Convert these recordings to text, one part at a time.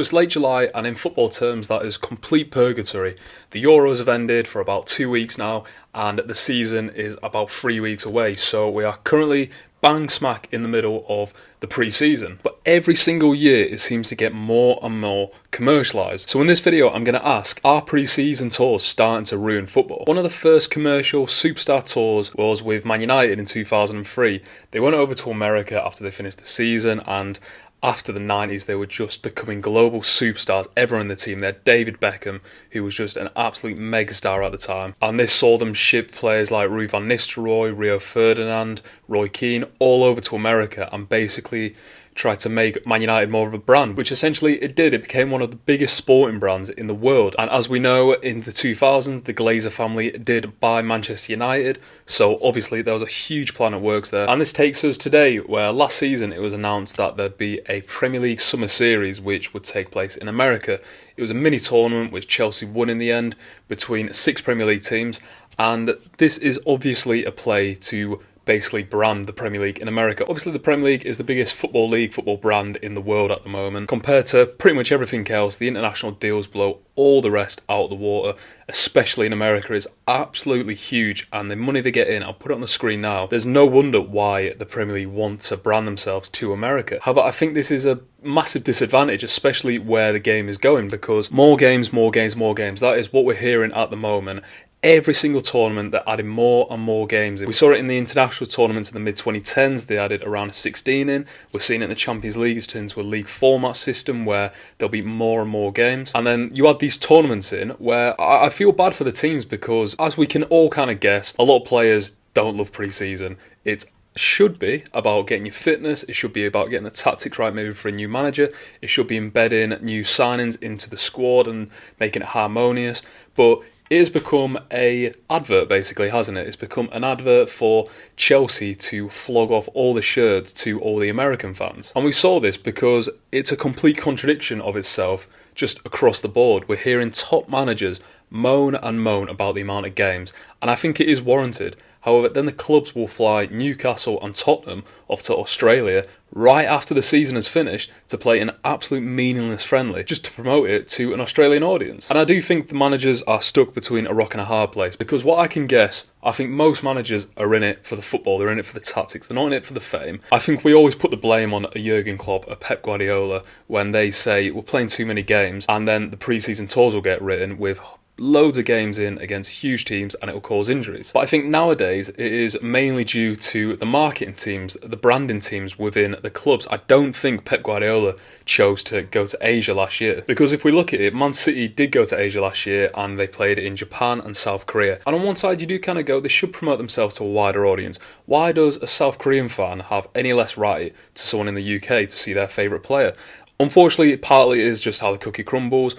It's late July, and in football terms that is complete purgatory. The Euros have ended for about 2 weeks now, and the season is about 3 weeks away, so we are currently bang smack in the middle of the pre-season. But every single year it seems to get more and more commercialised. So in this video I'm going to ask, are pre-season tours starting to ruin football? One of the first commercial superstar tours was with Man United in 2003. They went over to America after they finished the season, and after the 90s, they were just becoming global superstars. Everyone in the team. They had David Beckham, who was just an absolute megastar at the time. And this saw them ship players like Rui van Nistelrooy, Rio Ferdinand, Roy Keane, all over to America and basically tried to make Man United more of a brand, which essentially it did. It became one of the biggest sporting brands in the world. And as we know, in the 2000s, the Glazer family did buy Manchester United. So obviously there was a huge plan at works there. And this takes us today, where last season it was announced that there'd be a Premier League Summer Series which would take place in America. It was a mini tournament which Chelsea won in the end between 6 Premier League teams. And this is obviously a play to basically brand the Premier League in America. Obviously the Premier League is the biggest football brand in the world at the moment. Compared to pretty much everything else, the international deals blow all the rest out of the water, especially in America. It's absolutely huge, and the money they get in, I'll put it on the screen now. There's no wonder why the Premier League want to brand themselves to America. However, I think this is a massive disadvantage, especially where the game is going, because more games. That is what we're hearing at the moment. Every single tournament, they're adding more and more games. We saw it in the international tournaments in the mid-2010s. They added around 16 in. We're seeing it in the Champions League. It's turned into a league format system where there'll be more and more games. And then you add these tournaments in where I feel bad for the teams, because as we can all kind of guess, a lot of players don't love pre-season. It should be about getting your fitness. It should be about getting the tactics right, maybe for a new manager. It should be embedding new signings into the squad and making it harmonious. But it has become an advert, basically, hasn't it? It's become an advert for Chelsea to flog off all the shirts to all the American fans. And we saw this because it's a complete contradiction of itself just across the board. We're hearing top managers moan and moan about the amount of games, and I think it is warranted. However, then the clubs will fly Newcastle and Tottenham off to Australia right after the season has finished to play an absolute meaningless friendly, just to promote it to an Australian audience. And I do think the managers are stuck between a rock and a hard place, because what I can guess, I think most managers are in it for the football, they're in it for the tactics, they're not in it for the fame. I think we always put the blame on a Jurgen Klopp, a Pep Guardiola, when they say we're playing too many games, and then the pre-season tours will get written with loads of games in against huge teams and it will cause injuries. But I think nowadays it is mainly due to the marketing teams, the branding teams within the clubs. I don't think Pep Guardiola chose to go to Asia last year, because if we look at it, Man City did go to Asia last year and they played it in Japan and South Korea. And on one side you do kind of go, they should promote themselves to a wider audience. Why does a South Korean fan have any less right to someone in the UK to see their favourite player? Unfortunately, partly it is just how the cookie crumbles.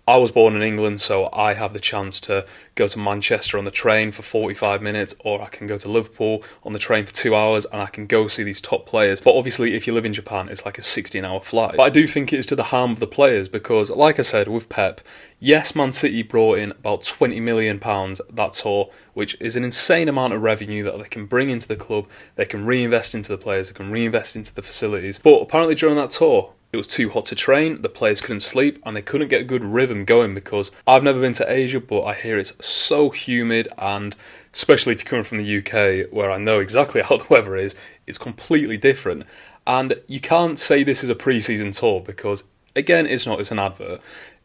I was born in England, so I have the chance to go to Manchester on the train for 45 minutes, or I can go to Liverpool on the train for 2 hours and I can go see these top players. But obviously, if you live in Japan, it's like a 16-hour flight. But I do think it is to the harm of the players, because, like I said, with Pep, yes, Man City brought in about £20 million that tour, which is an insane amount of revenue that they can bring into the club. They can reinvest into the players, they can reinvest into the facilities. But apparently during that tour, it was too hot to train, the players couldn't sleep, and they couldn't get a good rhythm going, because I've never been to Asia, but I hear it's so humid, and especially if you're coming from the UK, where I know exactly how the weather is, it's completely different. And you can't say this is a pre-season tour, because, again, it's not, it's an advert.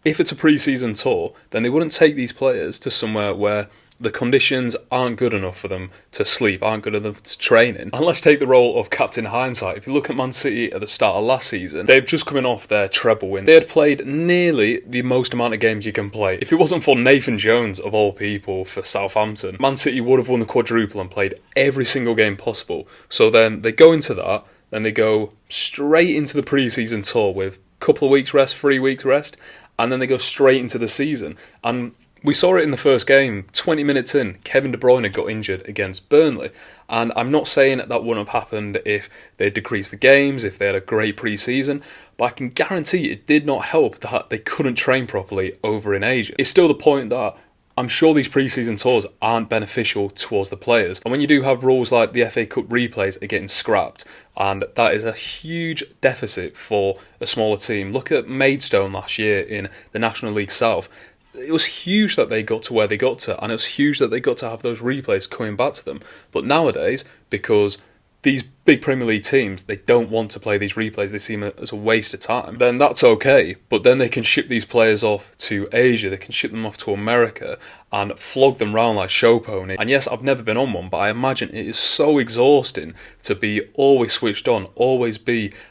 If it's a pre-season tour, then they wouldn't take these players to somewhere where the conditions aren't good enough for them to sleep, aren't good enough to train in. And let's take the role of Captain Hindsight. If you look at Man City at the start of last season, they've just coming off their treble win. They had played nearly the most amount of games you can play. If it wasn't for Nathan Jones, of all people, for Southampton, Man City would have won the quadruple and played every single game possible. So then they go into that, then they go straight into the pre-season tour with a couple of weeks rest, 3 weeks rest, and then they go straight into the season. And we saw it in the first game, 20 minutes in, Kevin De Bruyne got injured against Burnley. And I'm not saying that wouldn't have happened if they decreased the games, if they had a great pre-season, but I can guarantee it did not help that they couldn't train properly over in Asia. It's still the point that I'm sure these pre-season tours aren't beneficial towards the players. And when you do have rules like the FA Cup replays are getting scrapped, and that is a huge deficit for a smaller team. Look at Maidstone last year in the National League South. It was huge that they got to where they got to, and it was huge that they got to have those replays coming back to them. But nowadays, because these big Premier League teams, they don't want to play these replays, they see them as a waste of time, then that's okay. But then they can ship these players off to Asia, they can ship them off to America and flog them round like show pony. And yes, I've never been on one, but I imagine it is so exhausting to be always switched on, always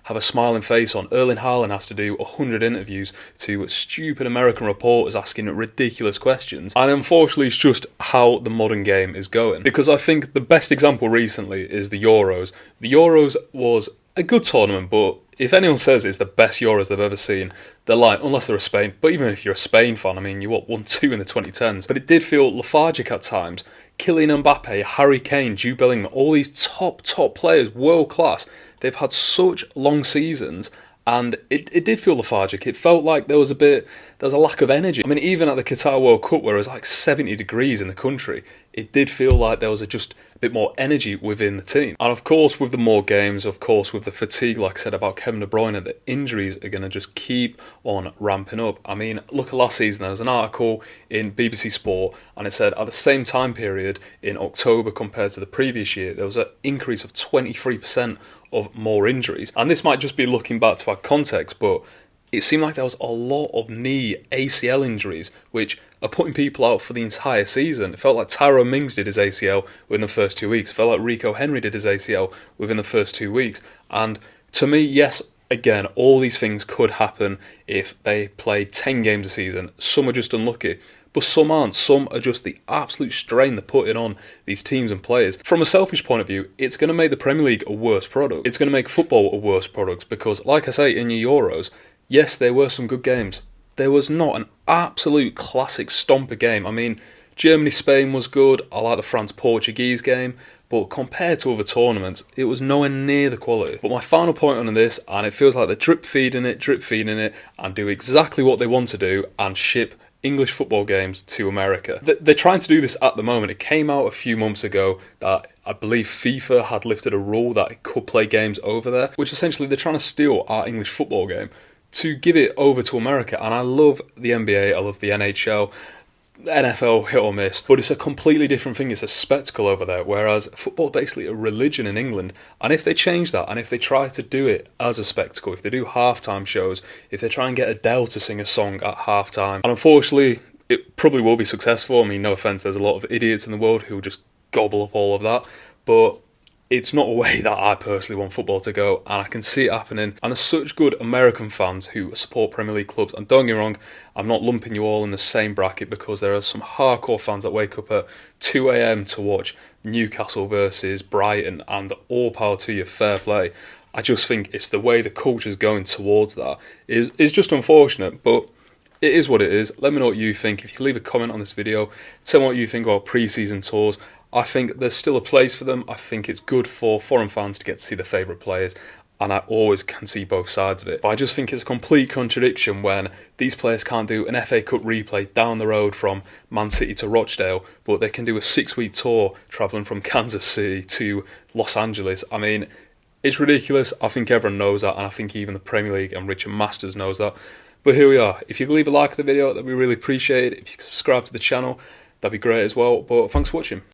have a smiling face on. Erling Haaland has to do 100 interviews to stupid American reporters asking ridiculous questions. And unfortunately, it's just how the modern game is going. Because I think the best example recently is the Euros. The Euros was a good tournament, but if anyone says it's the best Euros they've ever seen, they're lying, unless they're a Spain. But even if you're a Spain fan, I mean, you won 2 in the 2010s. But it did feel lethargic at times. Kylian Mbappe, Harry Kane, Jude Bellingham, all these top players, world class, they've had such long seasons, and it did feel lethargic. It felt like there was a lack of energy. I mean, even at the Qatar World Cup, where it was like 70 degrees in the country, it did feel like there was just a bit more energy within the team. And of course, with the more games, of course, with the fatigue, like I said about Kevin De Bruyne, the injuries are going to just keep on ramping up. I mean, look at last season, there was an article in BBC Sport, and it said at the same time period in October compared to the previous year, there was an increase of 23% of more injuries. And this might just be looking back to our context, but it seemed like there was a lot of knee ACL injuries, which are putting people out for the entire season. It felt like Tyrone Mings did his ACL within the first 2 weeks. It felt like Rico Henry did his ACL within the first 2 weeks. And to me, yes, again, all these things could happen if they play 10 games a season. Some are just unlucky, but some aren't. Some are just the absolute strain they're putting on these teams and players. From a selfish point of view, it's going to make the Premier League a worse product. It's going to make football a worse product because, like I say, in your Euros, yes, there were some good games. There was not an absolute classic stomper game. I mean, Germany-Spain was good. I like the France-Portuguese game. But compared to other tournaments, it was nowhere near the quality. But my final point on this, and it feels like they're drip-feeding it, and do exactly what they want to do and ship English football games to America. They're trying to do this at the moment. It came out a few months ago that I believe FIFA had lifted a rule that it could play games over there, which essentially they're trying to steal our English football game to give it over to America. And I love the NBA, I love the NHL, NFL, hit or miss, but it's a completely different thing. It's a spectacle over there, whereas football is basically a religion in England. And if they change that, and if they try to do it as a spectacle, if they do halftime shows, if they try and get Adele to sing a song at halftime, and unfortunately it probably will be successful. I mean, no offence, there's a lot of idiots in the world who will just gobble up all of that, but it's not a way that I personally want football to go, and I can see it happening. And there's such good American fans who support Premier League clubs, and don't get me wrong, I'm not lumping you all in the same bracket, because there are some hardcore fans that wake up at 2 a.m. to watch Newcastle versus Brighton, and all power to you, fair play. I just think it's the way the culture's going towards that is just unfortunate, but it is what it is. Let me know what you think. If you leave a comment on this video, tell me what you think about pre-season tours. I think there's still a place for them. I think it's good for foreign fans to get to see their favourite players, and I always can see both sides of it. But I just think it's a complete contradiction when these players can't do an FA Cup replay down the road from Man City to Rochdale, but they can do a 6-week tour travelling from Kansas City to Los Angeles. I mean, it's ridiculous. I think everyone knows that, and I think even the Premier League and Richard Masters knows that. But here we are. If you could leave a like on the video, that'd be really appreciated. If you could subscribe to the channel, that'd be great as well. But thanks for watching.